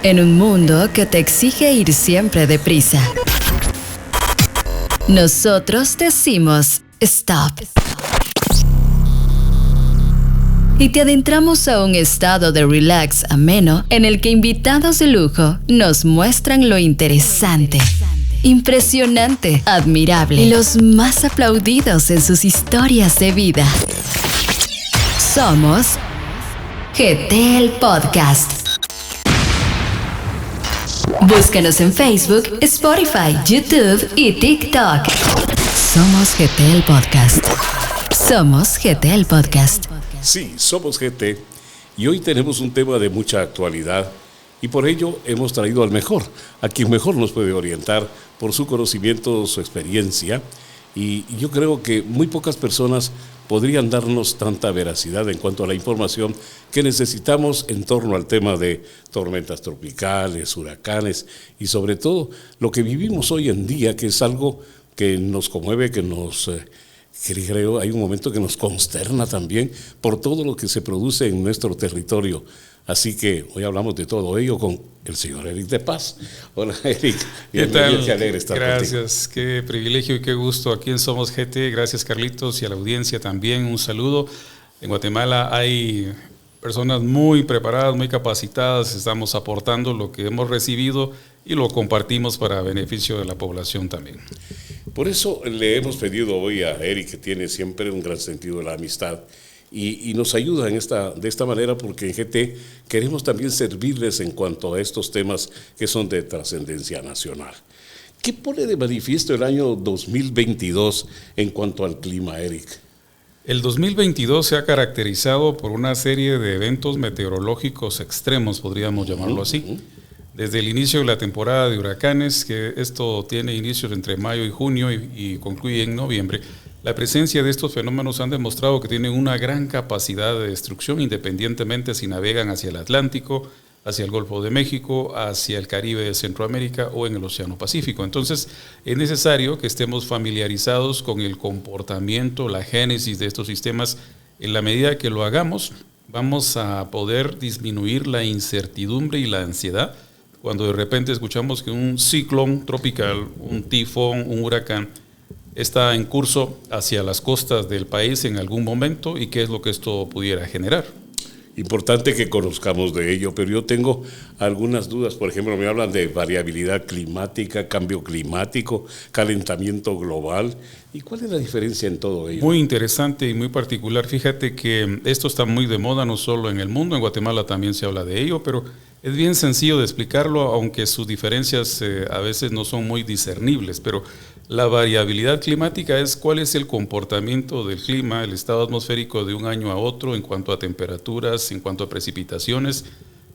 En un mundo que te exige ir siempre deprisa, nosotros decimos stop. Y te adentramos a un estado de relax ameno en el que invitados de lujo nos muestran lo interesante, impresionante, admirable y los más aplaudidos en sus historias de vida. Somos GT el Podcast. Búscanos en Facebook, Spotify, YouTube y TikTok. Somos GT el Podcast. Somos GT el Podcast. Sí, somos GT y hoy tenemos un tema de mucha actualidad y por ello hemos traído al mejor, a quien mejor nos puede orientar por su conocimiento, su experiencia, y yo creo que muy pocas personas podrían darnos tanta veracidad en cuanto a la información que necesitamos en torno al tema de tormentas tropicales, huracanes y sobre todo lo que vivimos hoy en día, que es algo que nos conmueve, que creo hay un momento que nos consterna también por todo lo que se produce en nuestro territorio. Así que hoy hablamos de todo ello con el señor Eric de Paz. Hola, Eric. ¿Qué tal? Qué alegre estar Gracias, contigo. qué privilegio y qué gusto aquí en Somos GT. Gracias, Carlitos, y a la audiencia también un saludo. En Guatemala hay personas muy preparadas, muy capacitadas. Estamos aportando lo que hemos recibido y lo compartimos para beneficio de la población también. Por eso le hemos pedido hoy a Eric, que tiene siempre un gran sentido de la amistad, y nos ayuda de esta manera, porque en GT queremos también servirles en cuanto a estos temas que son de trascendencia nacional. ¿Qué pone de manifiesto el año 2022 en cuanto al clima, Eric? El 2022 se ha caracterizado por una serie de eventos meteorológicos extremos, podríamos llamarlo así. Desde el inicio de la temporada de huracanes, que esto tiene inicio entre mayo y junio y concluye en noviembre, la presencia de estos fenómenos han demostrado que tienen una gran capacidad de destrucción, independientemente si navegan hacia el Atlántico, hacia el Golfo de México, hacia el Caribe de Centroamérica o en el Océano Pacífico. Entonces, es necesario que estemos familiarizados con el comportamiento, la génesis de estos sistemas. En la medida que lo hagamos, vamos a poder disminuir la incertidumbre y la ansiedad cuando de repente escuchamos que un ciclón tropical, un tifón, un huracán, está en curso hacia las costas del país en algún momento y qué es lo que esto pudiera generar. Importante que conozcamos de ello, pero yo tengo algunas dudas. Por ejemplo, me hablan de variabilidad climática, cambio climático, calentamiento global. ¿Y cuál es la diferencia en todo ello? Muy interesante y muy particular. Fíjate que esto está muy de moda, no solo en el mundo, en Guatemala también se habla de ello, pero es bien sencillo de explicarlo, aunque sus diferencias a veces no son muy discernibles, pero la variabilidad climática es cuál es el comportamiento del clima, el estado atmosférico de un año a otro en cuanto a temperaturas, en cuanto a precipitaciones,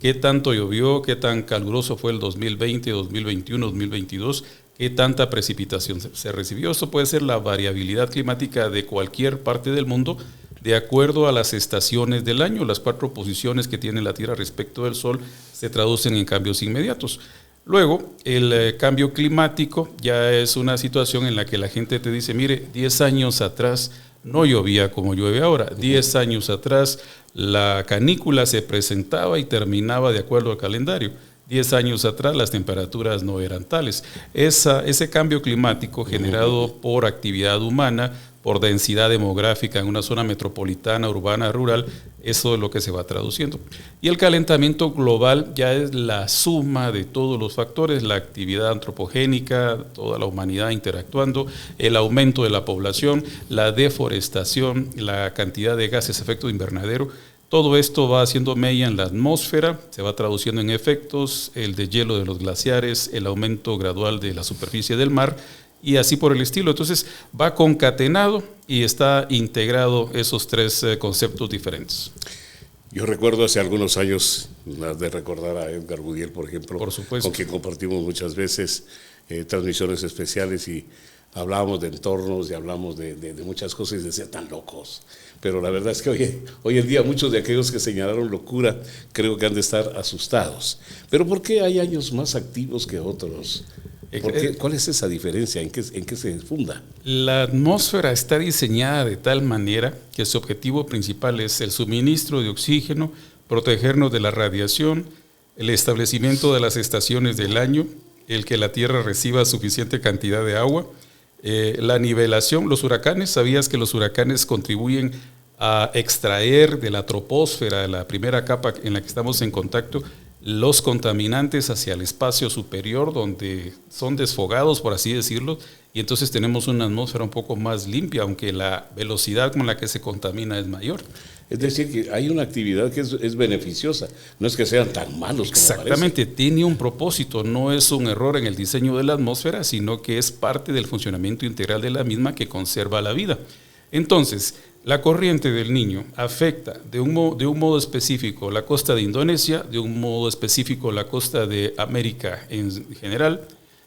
qué tanto llovió, qué tan caluroso fue el 2020, 2021, 2022, qué tanta precipitación se recibió. Eso puede ser la variabilidad climática de cualquier parte del mundo, de acuerdo a las estaciones del año. Las 4 posiciones que tiene la Tierra respecto del Sol se traducen en cambios inmediatos. Luego, el cambio climático ya es una situación en la que la gente te dice, mire, 10 años atrás no llovía como llueve ahora. 10 años atrás la canícula se presentaba y terminaba de acuerdo al calendario. 10 años atrás las temperaturas no eran tales. Ese cambio climático generado por actividad humana, por densidad demográfica en una zona metropolitana, urbana, rural, eso es lo que se va traduciendo. Y el calentamiento global ya es la suma de todos los factores, la actividad antropogénica, toda la humanidad interactuando, el aumento de la población, la deforestación, la cantidad de gases de efecto invernadero. Todo esto va haciendo mella en la atmósfera, se va traduciendo en efectos, el deshielo de los glaciares, el aumento gradual de la superficie del mar y así por el estilo. Entonces va concatenado y está integrado esos 3 conceptos diferentes. Yo recuerdo hace algunos años, de recordar a Edgar Gudiel, por ejemplo, por supuesto, con quien compartimos muchas veces transmisiones especiales y hablábamos de entornos y hablamos de muchas cosas y decía, tan locos. Pero la verdad es que hoy en día muchos de aquellos que señalaron locura creo que han de estar asustados. Pero ¿por qué hay años más activos que otros? ¿Cuál es esa diferencia? ¿En qué se funda? La atmósfera está diseñada de tal manera que su objetivo principal es el suministro de oxígeno, protegernos de la radiación, el establecimiento de las estaciones del año, el que la tierra reciba suficiente cantidad de agua, la nivelación, los huracanes. ¿Sabías que los huracanes contribuyen a extraer de la troposfera, de la primera capa en la que estamos en contacto, los contaminantes hacia el espacio superior, donde son desfogados, por así decirlo, y entonces tenemos una atmósfera un poco más limpia, aunque la velocidad con la que se contamina es mayor? Es decir, que hay una actividad que es beneficiosa, no es que sean tan malos como Exactamente, parece. tiene un propósito, no es un error en el diseño de la atmósfera, sino que es parte del funcionamiento integral de la misma que conserva la vida. Entonces, la corriente del Niño afecta de un modo específico la costa de Indonesia, de un modo específico la costa de América en general,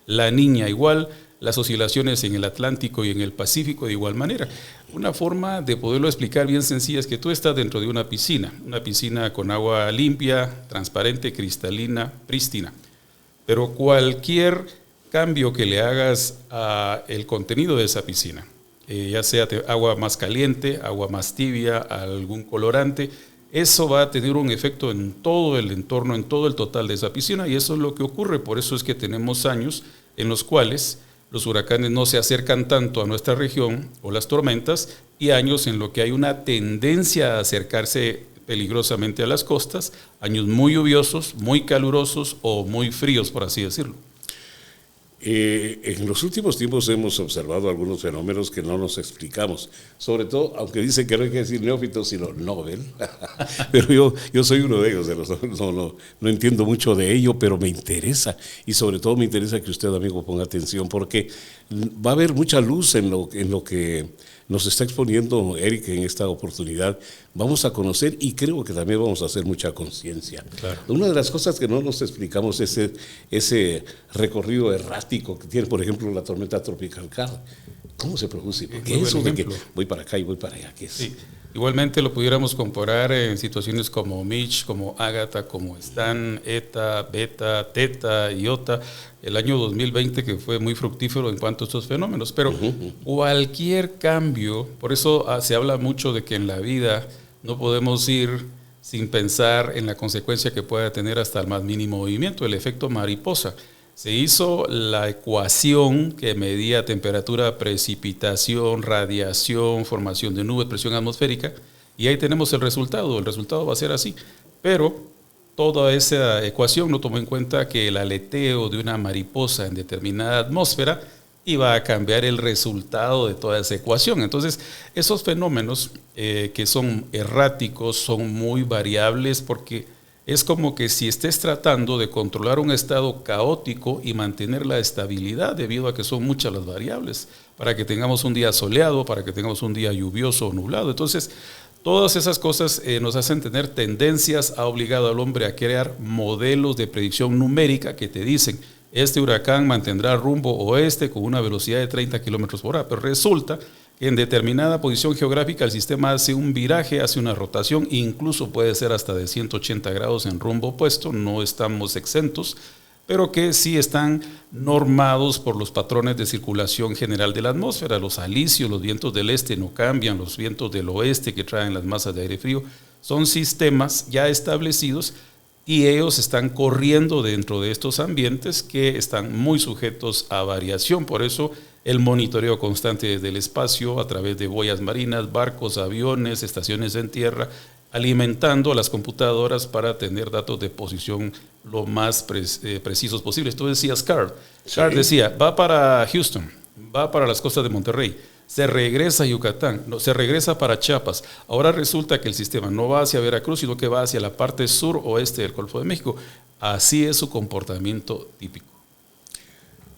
la Niña igual, las oscilaciones en el Atlántico y en el Pacífico de igual manera. Una forma de poderlo explicar bien sencilla es que tú estás dentro de una piscina con agua limpia, transparente, cristalina, prístina, pero cualquier cambio que le hagas al contenido de esa piscina, ya sea agua más caliente, agua más tibia, algún colorante, eso va a tener un efecto en todo el entorno, en todo el total de esa piscina, y eso es lo que ocurre. Por eso es que tenemos años en los cuales los huracanes no se acercan tanto a nuestra región o las tormentas, y años en los que hay una tendencia a acercarse peligrosamente a las costas, años muy lluviosos, muy calurosos o muy fríos, por así decirlo. En los últimos tiempos hemos observado algunos fenómenos que no nos explicamos, sobre todo, aunque dicen que no hay que decir neófitos, sino Nobel, pero yo soy uno de ellos, no entiendo mucho de ello, pero me interesa, y sobre todo me interesa que usted, amigo, ponga atención, porque va a haber mucha luz en lo que nos está exponiendo Eric en esta oportunidad. Vamos a conocer y creo que también vamos a hacer mucha conciencia. Claro. Una de las cosas que no nos explicamos es ese recorrido errático que tiene, por ejemplo, la tormenta tropical Carl. ¿Cómo se produce? ¿Qué es eso de que voy para acá y voy para allá? ¿Qué es? Sí. Igualmente lo pudiéramos comparar en situaciones como Mitch, como Ágata, como Stan, Eta, Beta, Teta, Iota, el año 2020 que fue muy fructífero en cuanto a estos fenómenos. Pero cualquier cambio, por eso se habla mucho de que en la vida no podemos ir sin pensar en la consecuencia que pueda tener hasta el más mínimo movimiento, el efecto mariposa. Se hizo la ecuación que medía temperatura, precipitación, radiación, formación de nubes, presión atmosférica, y ahí tenemos el resultado. El resultado va a ser así, pero toda esa ecuación no tomó en cuenta que el aleteo de una mariposa en determinada atmósfera iba a cambiar el resultado de toda esa ecuación. Entonces, esos fenómenos que son erráticos, son muy variables, porque es como que si estés tratando de controlar un estado caótico y mantener la estabilidad, debido a que son muchas las variables, para que tengamos un día soleado, para que tengamos un día lluvioso o nublado. Entonces, todas esas cosas nos hacen tener tendencias, ha obligado al hombre a crear modelos de predicción numérica que te dicen, este huracán mantendrá rumbo oeste con una velocidad de 30 kilómetros por hora, pero resulta que en determinada posición geográfica el sistema hace un viraje, hace una rotación, incluso puede ser hasta de 180 grados en rumbo opuesto, no estamos exentos, pero que sí están normados por los patrones de circulación general de la atmósfera. Los alisios, los vientos del este no cambian, los vientos del oeste que traen las masas de aire frío, son sistemas ya establecidos y ellos están corriendo dentro de estos ambientes que están muy sujetos a variación. Por eso el monitoreo constante desde el espacio a través de boyas marinas, barcos, aviones, estaciones en tierra, alimentando a las computadoras para tener datos de posición lo más precisos posibles. Tú decías Carl. Sí. Carl decía, va para Houston, va para las costas de Monterrey, se regresa a Yucatán, no, se regresa para Chiapas. Ahora resulta que el sistema no va hacia Veracruz, sino que va hacia la parte sur-oeste del Golfo de México. Así es su comportamiento típico.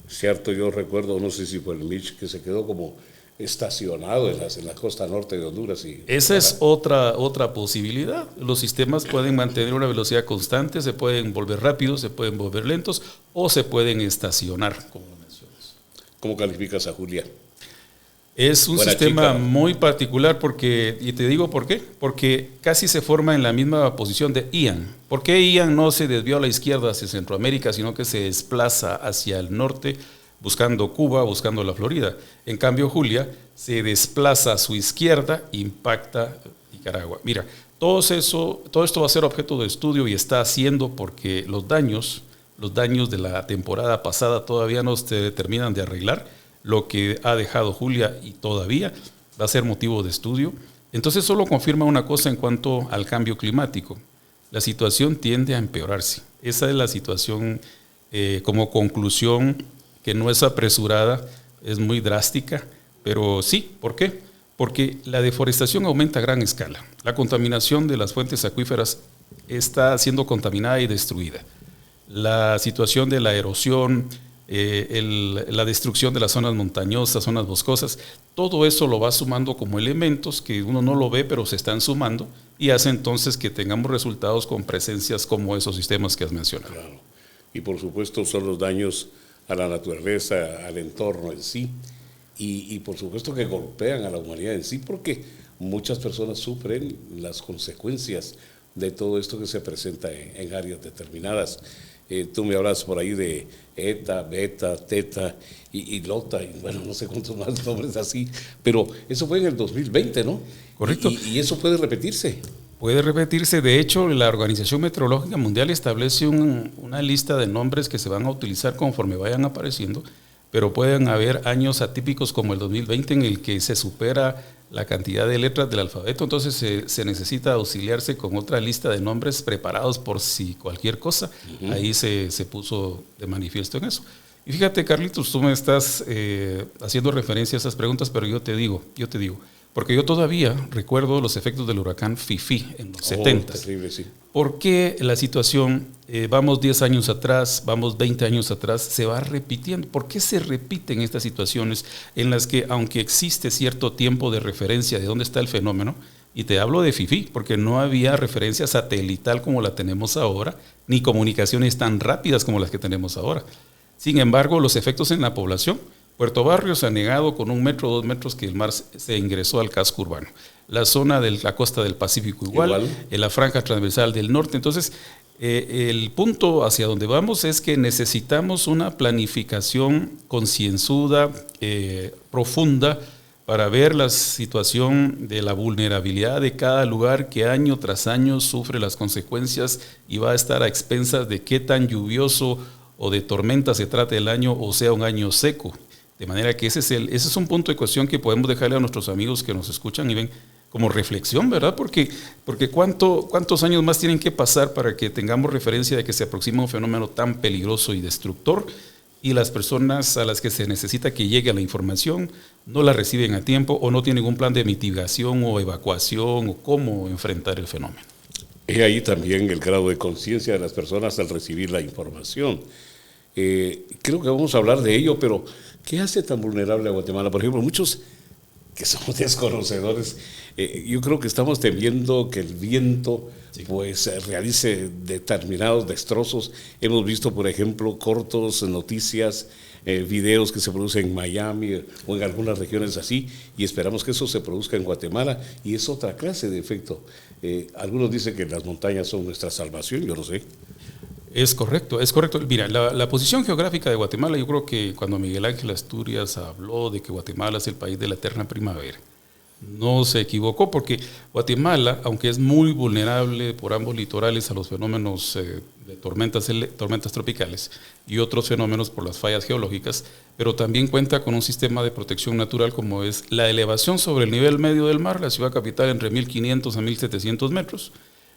Cierto, yo recuerdo, no sé si fue el Mitch, que se quedó como estacionado en la costa norte de Honduras. Esa es otra posibilidad. Los sistemas pueden mantener una velocidad constante, se pueden volver rápidos, se pueden volver lentos o se pueden estacionar, como mencionas. ¿Cómo calificas a Julia? Es un sistema muy particular porque, y te digo por qué, porque casi se forma en la misma posición de Ian. ¿Por qué Ian no se desvió a la izquierda hacia Centroamérica, sino que se desplaza hacia el norte buscando Cuba, buscando la Florida? En cambio, Julia se desplaza a su izquierda, impacta Nicaragua. Mira, Todo esto va a ser objeto de estudio y está haciendo porque los daños de la temporada pasada todavía no se terminan de arreglar. Lo que ha dejado Julia y todavía va a ser motivo de estudio. Entonces solo confirma una cosa en cuanto al cambio climático. La situación tiende a empeorarse. Esa es la situación como conclusión, que no es apresurada, es muy drástica, pero sí, ¿por qué? Porque la deforestación aumenta a gran escala. La contaminación de las fuentes acuíferas está siendo contaminada y destruida. La situación de la erosión, la destrucción de las zonas montañosas, zonas boscosas, todo eso lo va sumando como elementos que uno no lo ve, pero se están sumando y hace entonces que tengamos resultados con presencias como esos sistemas que has mencionado. Claro. Y por supuesto son los daños a la naturaleza, al entorno en sí, y por supuesto que golpean a la humanidad en sí, porque muchas personas sufren las consecuencias de todo esto que se presenta en áreas determinadas. Tú me hablas por ahí de ETA, Beta, Teta y Lota, y bueno, no sé cuántos más nombres así, pero eso fue en el 2020, ¿no? Correcto. Y eso puede repetirse. Puede repetirse. De hecho, la Organización Meteorológica Mundial establece una lista de nombres que se van a utilizar conforme vayan apareciendo, pero pueden haber años atípicos como el 2020 en el que se supera la cantidad de letras del alfabeto, entonces se necesita auxiliarse con otra lista de nombres preparados por si cualquier cosa. Ahí se puso de manifiesto en eso. Y fíjate, Carlitos, tú me estás haciendo referencia a esas preguntas, pero yo te digo, porque yo todavía recuerdo los efectos del huracán Fifi en los 70. Terrible, sí. ¿Por qué la situación, vamos 10 años atrás, vamos 20 años atrás, se va repitiendo? ¿Por qué se repiten estas situaciones en las que, aunque existe cierto tiempo de referencia de dónde está el fenómeno, y te hablo de Fifi, porque no había referencia satelital como la tenemos ahora, ni comunicaciones tan rápidas como las que tenemos ahora? Sin embargo, los efectos en la población, Puerto Barrios ha negado con 1 metro, 2 metros que el mar se ingresó al casco urbano. La zona de la costa del Pacífico igual. En la franja transversal del norte. Entonces, el punto hacia donde vamos es que necesitamos una planificación concienzuda, profunda, para ver la situación de la vulnerabilidad de cada lugar que año tras año sufre las consecuencias y va a estar a expensas de qué tan lluvioso o de tormenta se trate el año o sea un año seco. De manera que ese es un punto de cuestión que podemos dejarle a nuestros amigos que nos escuchan y ven como reflexión, ¿verdad? Porque ¿cuántos años más tienen que pasar para que tengamos referencia de que se aproxima un fenómeno tan peligroso y destructor y las personas a las que se necesita que llegue la información no la reciben a tiempo o no tienen un plan de mitigación o evacuación o cómo enfrentar el fenómeno? Es ahí también el grado de conciencia de las personas al recibir la información. Creo que vamos a hablar de ello, pero ¿qué hace tan vulnerable a Guatemala? Por ejemplo, muchos que somos desconocedores, yo creo que estamos temiendo que el viento realice determinados destrozos. Hemos visto, por ejemplo, cortos, noticias, videos que se producen en Miami o en algunas regiones así, y esperamos que eso se produzca en Guatemala, y es otra clase de efecto. Algunos dicen que las montañas son nuestra salvación, yo no sé. Es correcto. Mira, la posición geográfica de Guatemala, yo creo que cuando Miguel Ángel Asturias habló de que Guatemala es el país de la eterna primavera, no se equivocó, porque Guatemala, aunque es muy vulnerable por ambos litorales a los fenómenos de tormentas tropicales y otros fenómenos por las fallas geológicas, pero también cuenta con un sistema de protección natural como es la elevación sobre el nivel medio del mar, la ciudad capital entre 1.500 a 1.700 metros,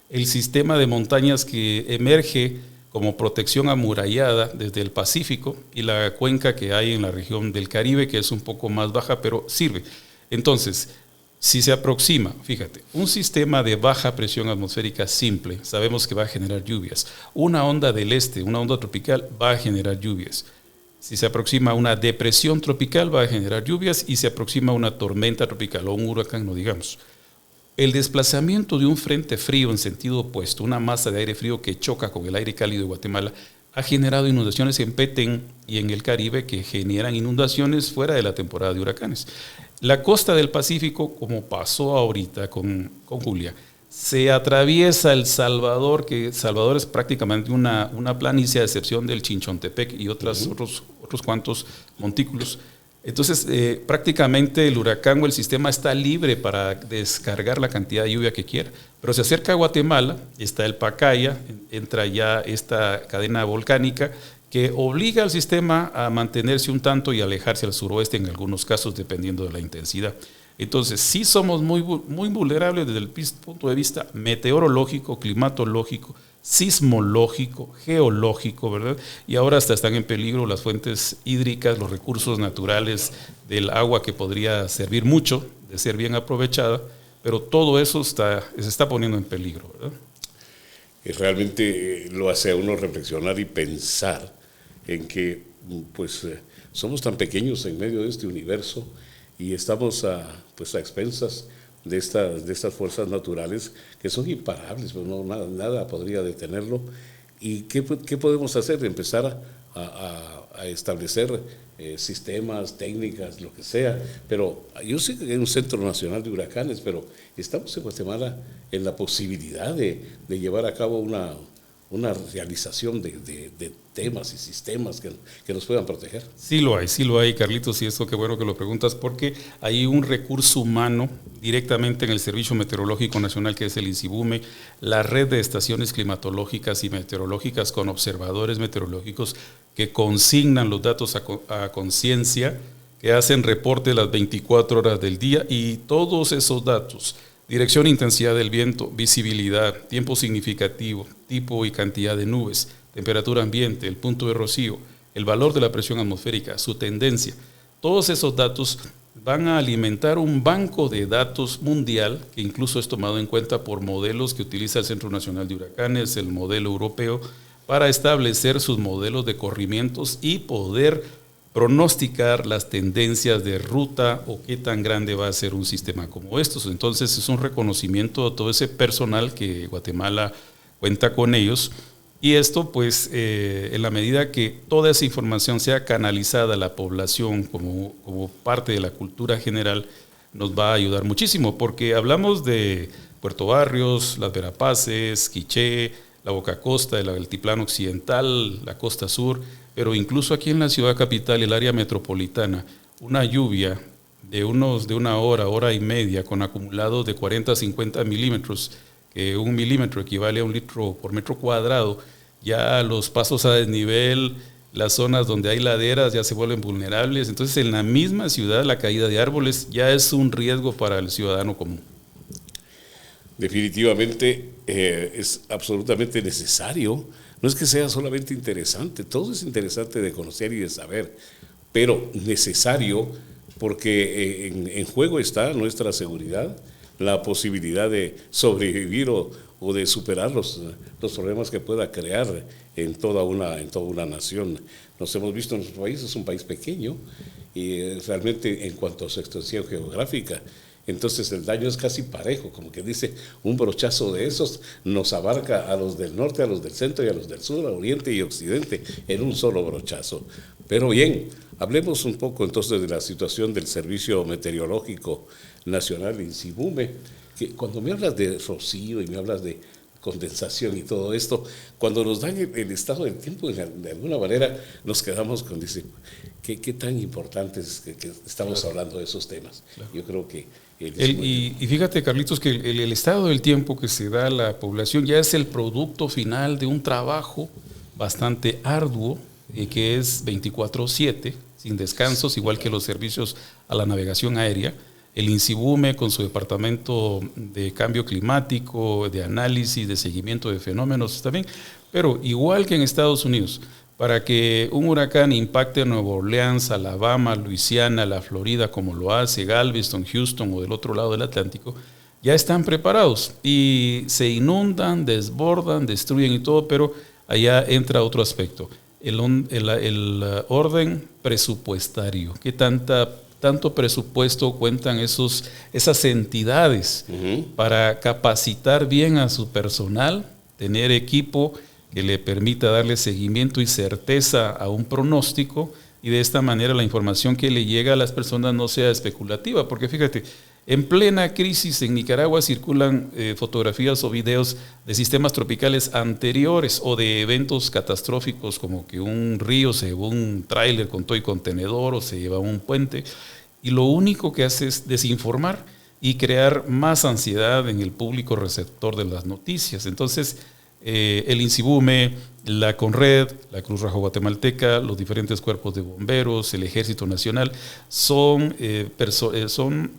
el sistema de montañas que emerge como protección amurallada desde el Pacífico y la cuenca que hay en la región del Caribe, que es un poco más baja, pero sirve. Entonces, si se aproxima, fíjate, un sistema de baja presión atmosférica simple, sabemos que va a generar lluvias. Una onda del este, una onda tropical, va a generar lluvias. Si se aproxima una depresión tropical, va a generar lluvias, y se aproxima una tormenta tropical o un huracán, no digamos. El desplazamiento de un frente frío en sentido opuesto, una masa de aire frío que choca con el aire cálido de Guatemala, ha generado inundaciones en Petén y en el Caribe que generan inundaciones fuera de la temporada de huracanes. La costa del Pacífico, como pasó ahorita con Julia, se atraviesa El Salvador, que Salvador es prácticamente una planicie a excepción del Chinchontepec y otros cuantos montículos. Entonces, prácticamente el huracán o el sistema está libre para descargar la cantidad de lluvia que quiera. Pero se acerca a Guatemala, está el Pacaya, entra ya esta cadena volcánica que obliga al sistema a mantenerse un tanto y alejarse al suroeste en algunos casos, dependiendo de la intensidad. Entonces, sí somos muy vulnerables desde el punto de vista meteorológico, climatológico, sismológico, geológico, ¿verdad? Y ahora hasta están en peligro las fuentes hídricas, los recursos naturales del agua que podría servir mucho de ser bien aprovechada, pero todo eso se está poniendo en peligro, ¿verdad? Realmente lo hace a uno reflexionar y pensar en que somos tan pequeños en medio de este universo y estamos a expensas de estas fuerzas naturales que son imparables, pues nada podría detenerlo. ¿Y qué podemos hacer? Empezar a establecer sistemas, técnicas, lo que sea. Pero yo sé que hay un Centro Nacional de Huracanes, pero estamos en Guatemala en la posibilidad de llevar a cabo una realización de temas y sistemas que nos puedan proteger. Sí lo hay, Carlitos, y eso qué bueno que lo preguntas, porque hay un recurso humano directamente en el Servicio Meteorológico Nacional, que es el INSIBUME, la red de estaciones climatológicas y meteorológicas con observadores meteorológicos que consignan los datos a conciencia, que hacen reporte las 24 horas del día, y todos esos datos, dirección e intensidad del viento, visibilidad, tiempo significativo, tipo y cantidad de nubes, temperatura ambiente, el punto de rocío, el valor de la presión atmosférica, su tendencia, todos esos datos van a alimentar un banco de datos mundial que incluso es tomado en cuenta por modelos que utiliza el Centro Nacional de Huracanes, el modelo europeo, para establecer sus modelos de corrimientos y poder pronosticar las tendencias de ruta o qué tan grande va a ser un sistema como estos. Entonces es un reconocimiento a todo ese personal que Guatemala cuenta con ellos, y esto pues en la medida que toda esa información sea canalizada a la población como parte de la cultura general, nos va a ayudar muchísimo, porque hablamos de Puerto Barrios, Las Verapaces, Quiché, la Boca Costa, el Altiplano Occidental, la Costa Sur, pero incluso aquí en la ciudad capital, el área metropolitana, una lluvia de una hora y media, con acumulados de 40 a 50 milímetros, que 1 milímetro equivale a 1 litro por metro cuadrado, ya los pasos a desnivel, las zonas donde hay laderas ya se vuelven vulnerables. Entonces, en la misma ciudad, la caída de árboles ya es un riesgo para el ciudadano común. Definitivamente es absolutamente necesario. No es que sea solamente interesante, todo es interesante de conocer y de saber, pero necesario porque en juego está nuestra seguridad, la posibilidad de sobrevivir o de superar los problemas que pueda crear en toda una nación. Nos hemos visto en nuestro país, es un país pequeño y realmente en cuanto a su extensión geográfica, entonces el daño es casi parejo, como que dice, un brochazo de esos nos abarca a los del norte, a los del centro y a los del sur, a oriente y occidente, en un solo brochazo. Pero bien, hablemos un poco entonces de la situación del Servicio Meteorológico Nacional, INSIBUME, que cuando me hablas de rocío y me hablas de condensación y todo esto, cuando nos dan el estado del tiempo, de alguna manera nos quedamos con, dice, ¿qué tan importante es que estamos hablando de esos temas? Claro. Yo creo que... Y fíjate, Carlitos, que el estado del tiempo que se da a la población ya es el producto final de un trabajo bastante arduo, que es 24/7, sin descansos, igual que los servicios a la navegación aérea. El INSIBUME, con su departamento de cambio climático, de análisis, de seguimiento de fenómenos también, pero igual que en Estados Unidos, para que un huracán impacte Nueva Orleans, Alabama, Luisiana, la Florida, como lo hace Galveston, Houston o del otro lado del Atlántico, ya están preparados y se inundan, desbordan, destruyen y todo, pero allá entra otro aspecto, el orden presupuestario. ¿Qué tanto presupuesto cuentan esas entidades para capacitar bien a su personal, tener equipo que le permita darle seguimiento y certeza a un pronóstico, y de esta manera la información que le llega a las personas no sea especulativa? Porque fíjate, En plena crisis en Nicaragua circulan fotografías o videos de sistemas tropicales anteriores o de eventos catastróficos como que un río se llevó un tráiler con todo y contenedor o se lleva un puente, y lo único que hace es desinformar y crear más ansiedad en el público receptor de las noticias. Entonces, el INSIBUME, la CONRED, la Cruz Roja Guatemalteca, los diferentes cuerpos de bomberos, el Ejército Nacional, son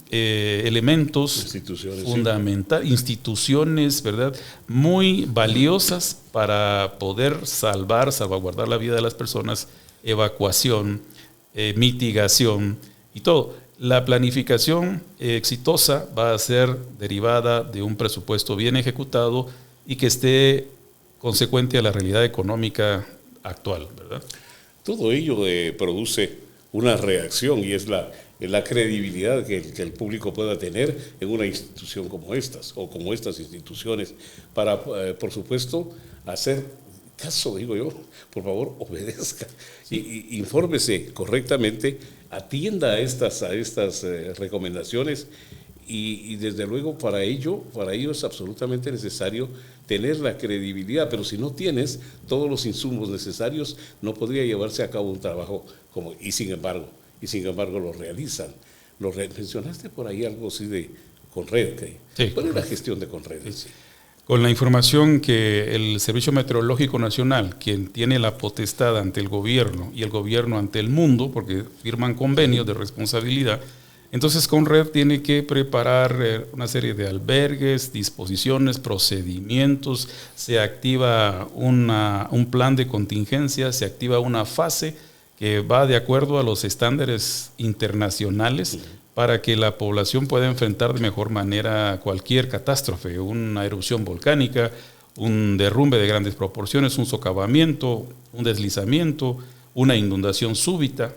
elementos fundamentales, instituciones, ¿verdad?, muy valiosas para poder salvaguardar la vida de las personas, evacuación, mitigación y todo. La planificación exitosa va a ser derivada de un presupuesto bien ejecutado y que esté consecuente a la realidad económica actual, ¿verdad? Todo ello produce una reacción y es la credibilidad que el público pueda tener en una institución como estas o como estas instituciones para, por supuesto, hacer caso, digo yo. Por favor, obedezca y infórmese correctamente, atienda a estas recomendaciones. Y desde luego para ello es absolutamente necesario tener la credibilidad, pero si no tienes todos los insumos necesarios, no podría llevarse a cabo un trabajo como, y sin embargo lo realizan. Mencionaste por ahí algo así de CONRED. Sí. ¿Cuál es la gestión de CONRED? Sí. Con la información que el Servicio Meteorológico Nacional, quien tiene la potestad ante el gobierno y el gobierno ante el mundo, porque firman convenios de responsabilidad, entonces CONRED tiene que preparar una serie de albergues, disposiciones, procedimientos, se activa un plan de contingencia, se activa una fase que va de acuerdo a los estándares internacionales para que la población pueda enfrentar de mejor manera cualquier catástrofe, una erupción volcánica, un derrumbe de grandes proporciones, un socavamiento, un deslizamiento, una inundación súbita.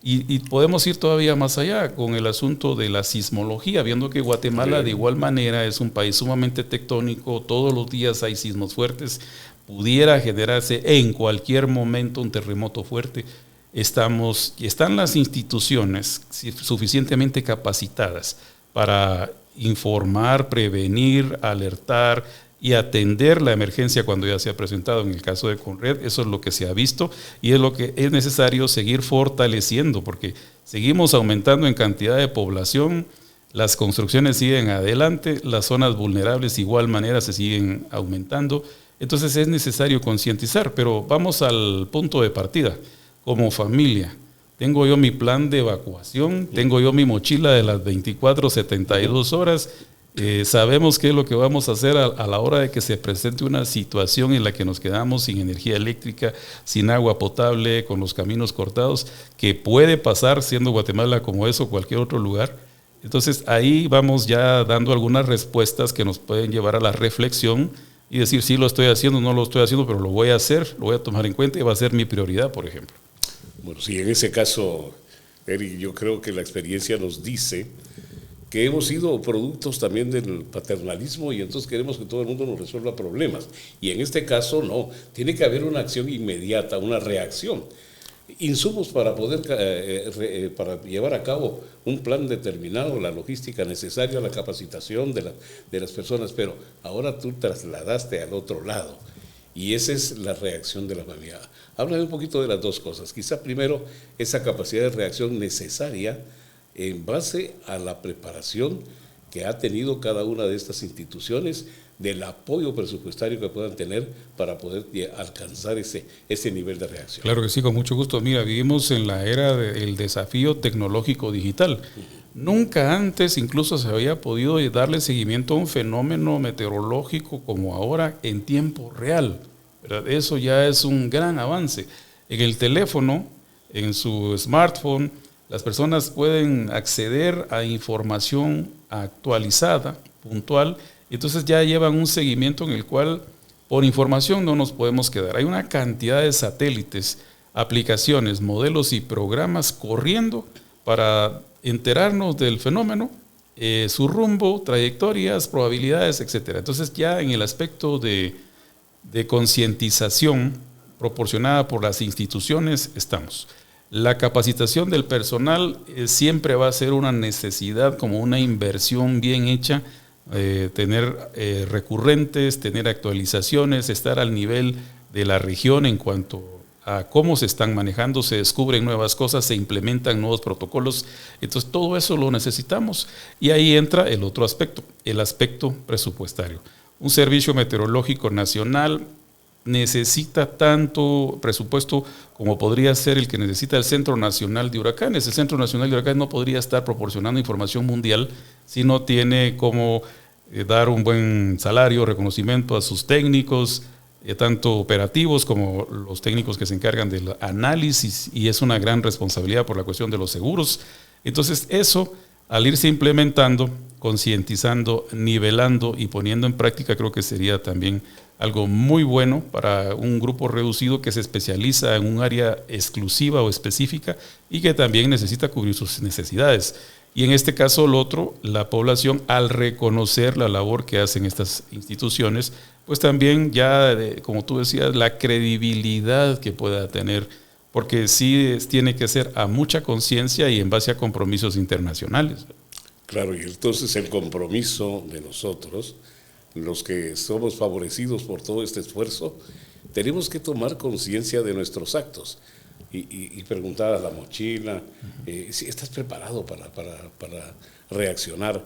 Y podemos ir todavía más allá con el asunto de la sismología, viendo que Guatemala de igual manera es un país sumamente tectónico, todos los días hay sismos fuertes, pudiera generarse en cualquier momento un terremoto fuerte. Están las instituciones suficientemente capacitadas para informar, prevenir, alertar y atender la emergencia cuando ya se ha presentado. En el caso de CONRED, eso es lo que se ha visto y es lo que es necesario seguir fortaleciendo, porque seguimos aumentando en cantidad de población, las construcciones siguen adelante, las zonas vulnerables de igual manera se siguen aumentando, entonces es necesario concientizar, pero vamos al punto de partida. Como familia, tengo yo mi plan de evacuación, tengo yo mi mochila de las 24-72 horas, sabemos qué es lo que vamos a hacer a la hora de que se presente una situación en la que nos quedamos sin energía eléctrica, sin agua potable, con los caminos cortados, que puede pasar siendo Guatemala como eso o cualquier otro lugar. Entonces ahí vamos ya dando algunas respuestas que nos pueden llevar a la reflexión y decir sí lo estoy haciendo, no lo estoy haciendo, pero lo voy a hacer, lo voy a tomar en cuenta y va a ser mi prioridad, por ejemplo. Bueno, sí, en ese caso, Eric, yo creo que la experiencia nos dice que hemos sido productos también del paternalismo y entonces queremos que todo el mundo nos resuelva problemas. Y en este caso no, tiene que haber una acción inmediata, una reacción. Insumos para poder para llevar a cabo un plan determinado, la logística necesaria, la capacitación de las personas, pero ahora tú trasladaste al otro lado y esa es la reacción de la familia. Háblame un poquito de las dos cosas. Quizá primero esa capacidad de reacción necesaria en base a la preparación que ha tenido cada una de estas instituciones, del apoyo presupuestario que puedan tener para poder alcanzar ese nivel de reacción. Claro que sí, con mucho gusto. Mira, vivimos en la era del desafío tecnológico digital. Nunca antes incluso se había podido darle seguimiento a un fenómeno meteorológico como ahora en tiempo real, ¿verdad? Eso ya es un gran avance. En el teléfono, en su smartphone, las personas pueden acceder a información actualizada, puntual, y entonces ya llevan un seguimiento en el cual por información no nos podemos quedar. Hay una cantidad de satélites, aplicaciones, modelos y programas corriendo para enterarnos del fenómeno, su rumbo, trayectorias, probabilidades, etc. Entonces ya en el aspecto de concientización proporcionada por las instituciones estamos. La capacitación del personal siempre va a ser una necesidad, como una inversión bien hecha, tener recurrentes, tener actualizaciones, estar al nivel de la región en cuanto a cómo se están manejando, se descubren nuevas cosas, se implementan nuevos protocolos. Entonces todo eso lo necesitamos y ahí entra el otro aspecto, el aspecto presupuestario. Un servicio meteorológico nacional necesita tanto presupuesto como podría ser el que necesita el Centro Nacional de Huracanes. El Centro Nacional de Huracanes no podría estar proporcionando información mundial si no tiene cómo dar un buen salario, reconocimiento a sus técnicos, tanto operativos como los técnicos que se encargan del análisis, y es una gran responsabilidad por la cuestión de los seguros. Entonces eso, al irse implementando, concientizando, nivelando y poniendo en práctica, creo que sería también algo muy bueno para un grupo reducido que se especializa en un área exclusiva o específica y que también necesita cubrir sus necesidades. Y en este caso, lo otro, la población, al reconocer la labor que hacen estas instituciones, pues también ya, como tú decías, la credibilidad que pueda tener, porque sí tiene que ser a mucha conciencia y en base a compromisos internacionales. Claro, y entonces el compromiso de nosotros, los que somos favorecidos por todo este esfuerzo, tenemos que tomar conciencia de nuestros actos y preguntar a la mochila, si estás preparado para reaccionar,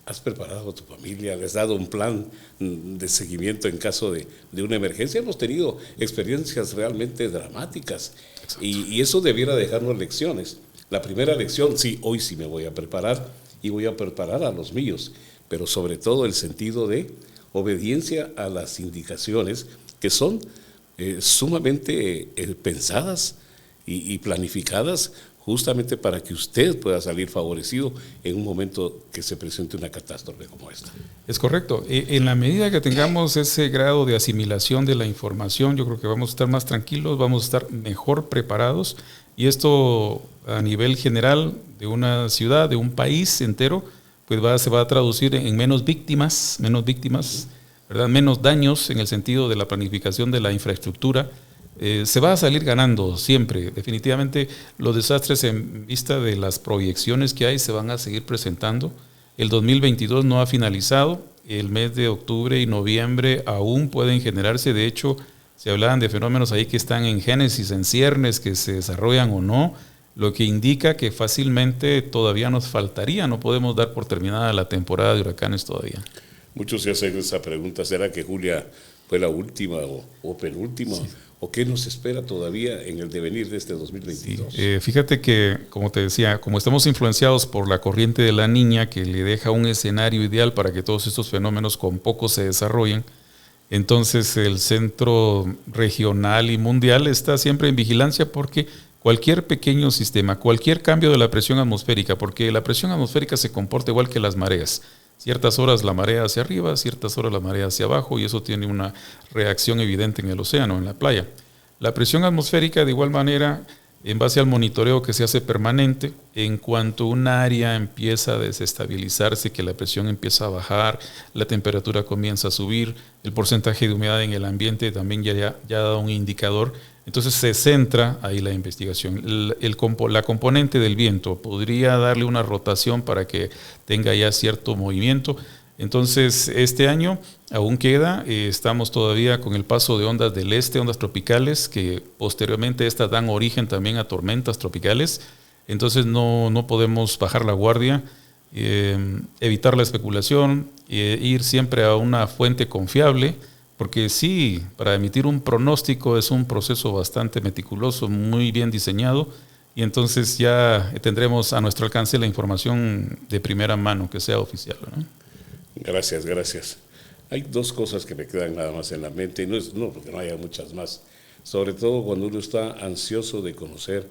has preparado a tu familia, les has dado un plan de seguimiento en caso de una emergencia. Hemos tenido experiencias realmente dramáticas y eso debiera dejarnos lecciones. La primera lección, sí, hoy sí me voy a preparar y voy a preparar a los míos, pero sobre todo el sentido de obediencia a las indicaciones que son sumamente pensadas y planificadas justamente para que usted pueda salir favorecido en un momento que se presente una catástrofe como esta. Es correcto. En la medida que tengamos ese grado de asimilación de la información, yo creo que vamos a estar más tranquilos, vamos a estar mejor preparados, y esto a nivel general de una ciudad, de un país entero, pues se va a traducir en menos víctimas, ¿verdad? Menos daños en el sentido de la planificación de la infraestructura. Se va a salir ganando siempre. Definitivamente los desastres, en vista de las proyecciones que hay, se van a seguir presentando. El 2022 no ha finalizado. El mes de octubre y noviembre aún pueden generarse. De hecho, se hablaban de fenómenos ahí que están en génesis, en ciernes, que se desarrollan o no, lo que indica que fácilmente todavía nos faltaría. No podemos dar por terminada la temporada de huracanes todavía. Muchos se hacen esa pregunta: ¿será que Julia fue la última o penúltima? Sí. ¿O qué nos espera todavía en el devenir de este 2022? Sí. Fíjate que, como te decía, como estamos influenciados por la corriente de la Niña, que le deja un escenario ideal para que todos estos fenómenos con poco se desarrollen, entonces el Centro Regional y Mundial está siempre en vigilancia, porque cualquier pequeño sistema, cualquier cambio de la presión atmosférica, porque la presión atmosférica se comporta igual que las mareas. Ciertas horas la marea hacia arriba, ciertas horas la marea hacia abajo, y eso tiene una reacción evidente en el océano, en la playa. La presión atmosférica, de igual manera, en base al monitoreo que se hace permanente, en cuanto un área empieza a desestabilizarse, que la presión empieza a bajar, la temperatura comienza a subir, el porcentaje de humedad en el ambiente también ya ha dado un indicador. Entonces se centra ahí la investigación. La componente del viento podría darle una rotación para que tenga ya cierto movimiento. Entonces este año aún queda, estamos todavía con el paso de ondas del este, ondas tropicales, que posteriormente estas dan origen también a tormentas tropicales. Entonces no podemos bajar la guardia, evitar la especulación, ir siempre a una fuente confiable. Porque sí, para emitir un pronóstico es un proceso bastante meticuloso, muy bien diseñado, y entonces ya tendremos a nuestro alcance la información de primera mano, que sea oficial, ¿no? Gracias. Hay dos cosas que me quedan nada más en la mente, y no porque no haya muchas más, sobre todo cuando uno está ansioso de conocer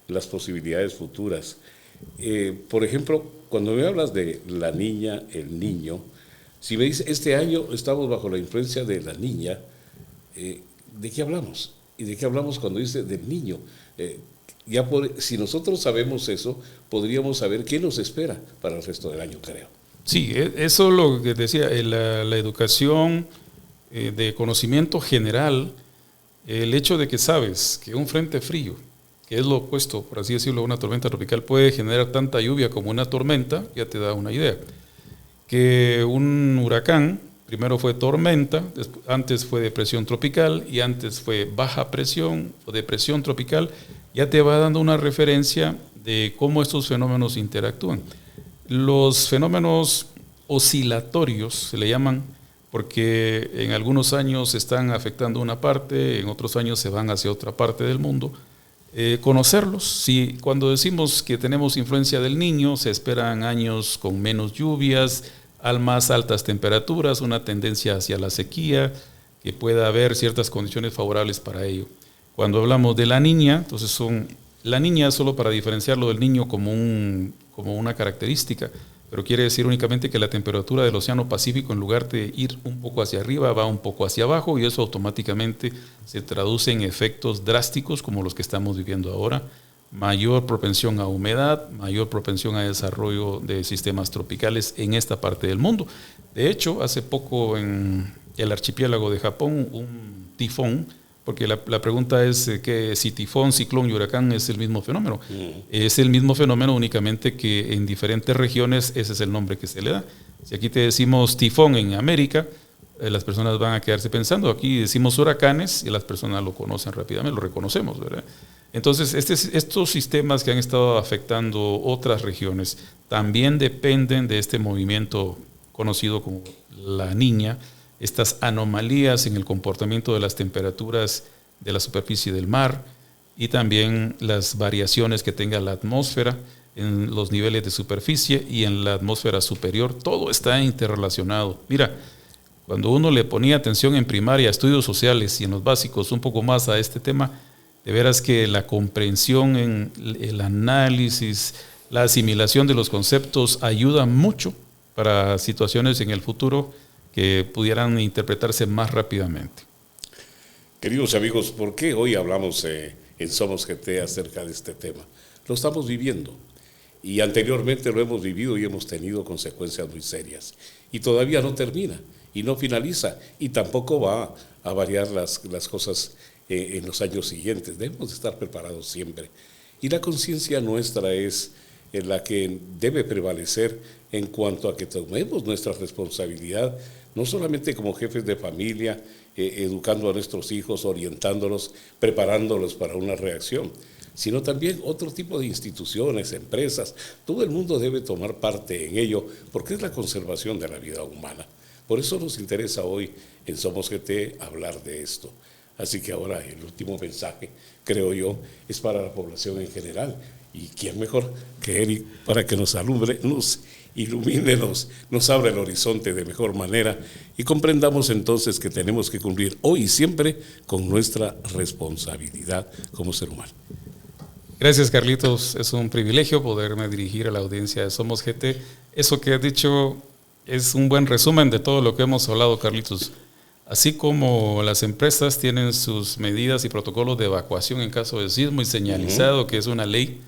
las posibilidades futuras. Por ejemplo, cuando me hablas de la niña, el niño, si me dice, este año estamos bajo la influencia de la niña, ¿de qué hablamos? ¿Y de qué hablamos cuando dice del niño? Si nosotros sabemos eso, podríamos saber qué nos espera para el resto del año, creo. Sí, eso es lo que decía, la educación de conocimiento general, el hecho de que sabes que un frente frío, que es lo opuesto, por así decirlo, a una tormenta tropical, puede generar tanta lluvia como una tormenta, ya te da una idea. Que un huracán, primero fue tormenta, antes fue depresión tropical y antes fue baja presión o depresión tropical, ya te va dando una referencia de cómo estos fenómenos interactúan. Los fenómenos oscilatorios se le llaman porque en algunos años están afectando una parte, en otros años se van hacia otra parte del mundo. Conocerlos, si cuando decimos que tenemos influencia del Niño, se esperan años con menos lluvias, más altas temperaturas, una tendencia hacia la sequía, que pueda haber ciertas condiciones favorables para ello. Cuando hablamos de la Niña, entonces la Niña, solo para diferenciarlo del Niño como una característica, pero quiere decir únicamente que la temperatura del Océano Pacífico, en lugar de ir un poco hacia arriba, va un poco hacia abajo, y eso automáticamente se traduce en efectos drásticos como los que estamos viviendo ahora. Mayor propensión a humedad, mayor propensión a desarrollo de sistemas tropicales en esta parte del mundo. De hecho, hace poco en el archipiélago de Japón, un tifón, porque la pregunta es que si tifón, ciclón y huracán es el mismo fenómeno. Es el mismo fenómeno, únicamente que en diferentes regiones ese es el nombre que se le da. Si aquí te decimos tifón en América, las personas van a quedarse pensando. Aquí decimos huracanes y las personas lo conocen rápidamente, lo reconocemos, ¿verdad? Entonces, estos sistemas que han estado afectando otras regiones también dependen de este movimiento conocido como la Niña, estas anomalías en el comportamiento de las temperaturas de la superficie del mar y también las variaciones que tenga la atmósfera en los niveles de superficie y en la atmósfera superior. Todo está interrelacionado. Mira, cuando uno le ponía atención en primaria, estudios sociales y en los básicos un poco más a este tema, de veras que la comprensión, en el análisis, la asimilación de los conceptos ayuda mucho para situaciones en el futuro que pudieran interpretarse más rápidamente. Queridos amigos, ¿por qué hoy hablamos en Somos GT acerca de este tema? Lo estamos viviendo y anteriormente lo hemos vivido y hemos tenido consecuencias muy serias. Y todavía no termina y no finaliza y tampoco va a variar las cosas en los años siguientes. Debemos estar preparados siempre. Y la conciencia nuestra es la que debe prevalecer en cuanto a que tomemos nuestra responsabilidad, no solamente como jefes de familia, educando a nuestros hijos, orientándolos, preparándolos para una reacción, sino también otro tipo de instituciones, empresas. Todo el mundo debe tomar parte en ello, porque es la conservación de la vida humana. Por eso nos interesa hoy en Somos GT hablar de esto. Así que ahora el último mensaje, creo yo, es para la población en general. ¿Y quién mejor que Eric para que nos alumbre, nos ilumine, nos abra el horizonte de mejor manera y comprendamos entonces que tenemos que cumplir hoy y siempre con nuestra responsabilidad como ser humano? Gracias, Carlitos. Es un privilegio poderme dirigir a la audiencia de Somos GT. Eso que has dicho es un buen resumen de todo lo que hemos hablado, Carlitos. Así como las empresas tienen sus medidas y protocolos de evacuación en caso de sismo y señalizado que es una ley,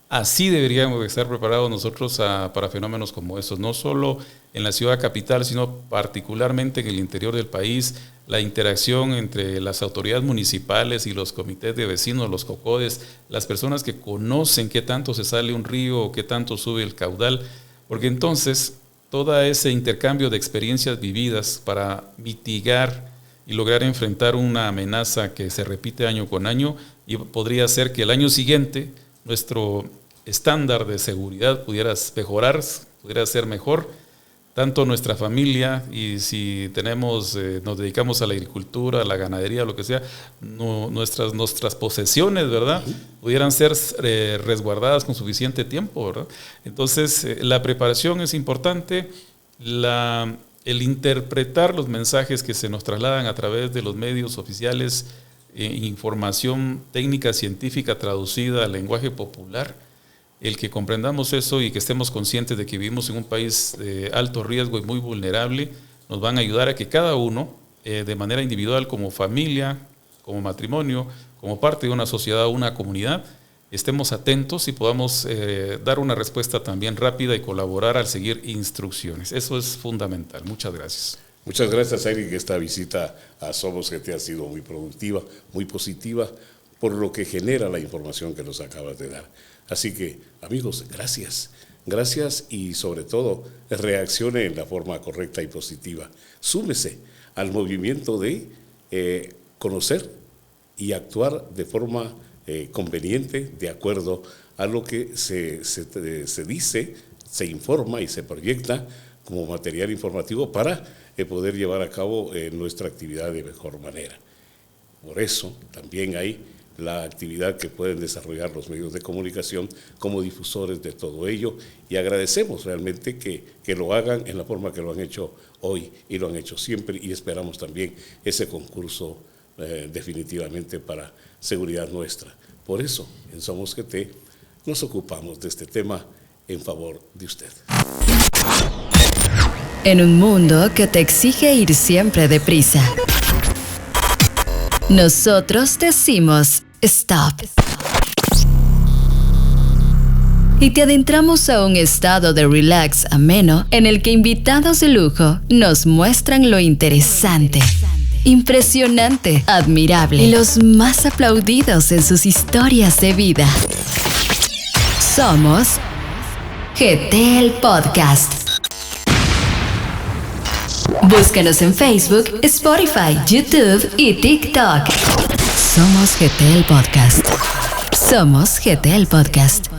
así deberíamos estar preparados nosotros para fenómenos como esos, no solo en la ciudad capital, sino particularmente en el interior del país. La interacción entre las autoridades municipales y los comités de vecinos, los COCODES, las personas que conocen qué tanto se sale un río o qué tanto sube el caudal, porque entonces todo ese intercambio de experiencias vividas para mitigar y lograr enfrentar una amenaza que se repite año con año, y podría ser que el año siguiente nuestro estándar de seguridad pudiera mejorar, pudiera ser mejor, tanto nuestra familia, y si nos dedicamos a la agricultura, a la ganadería, lo que sea, nuestras posesiones, ¿verdad?, pudieran ser resguardadas con suficiente tiempo, ¿verdad? Entonces, la preparación es importante, el interpretar los mensajes que se nos trasladan a través de los medios oficiales, información técnica científica traducida al lenguaje popular, el que comprendamos eso y que estemos conscientes de que vivimos en un país de alto riesgo y muy vulnerable, nos van a ayudar a que cada uno, de manera individual, como familia, como matrimonio, como parte de una sociedad o una comunidad, estemos atentos y podamos dar una respuesta también rápida y colaborar al seguir instrucciones. Eso es fundamental. Muchas gracias. Muchas gracias, Eric. Esta visita a Somos GT ha sido muy productiva, muy positiva, por lo que genera la información que nos acabas de dar. Así que, amigos, gracias. Gracias y sobre todo reaccione en la forma correcta y positiva. Súmese al movimiento de conocer y actuar de forma conveniente, de acuerdo a lo que se dice, se informa y se proyecta como material informativo para poder llevar a cabo nuestra actividad de mejor manera. Por eso también hay la actividad que pueden desarrollar los medios de comunicación como difusores de todo ello, y agradecemos realmente que lo hagan en la forma que lo han hecho hoy y lo han hecho siempre, y esperamos también ese concurso definitivamente para seguridad nuestra. Por eso en Somos GT nos ocupamos de este tema en favor de usted. En un mundo que te exige ir siempre deprisa, nosotros decimos stop. Y te adentramos a un estado de relax ameno en el que invitados de lujo nos muestran lo interesante, impresionante, admirable y los más aplaudidos en sus historias de vida. Somos GT el Podcast. Búscanos en Facebook, Spotify, YouTube y TikTok. Somos GT el Podcast. Somos GT el Podcast.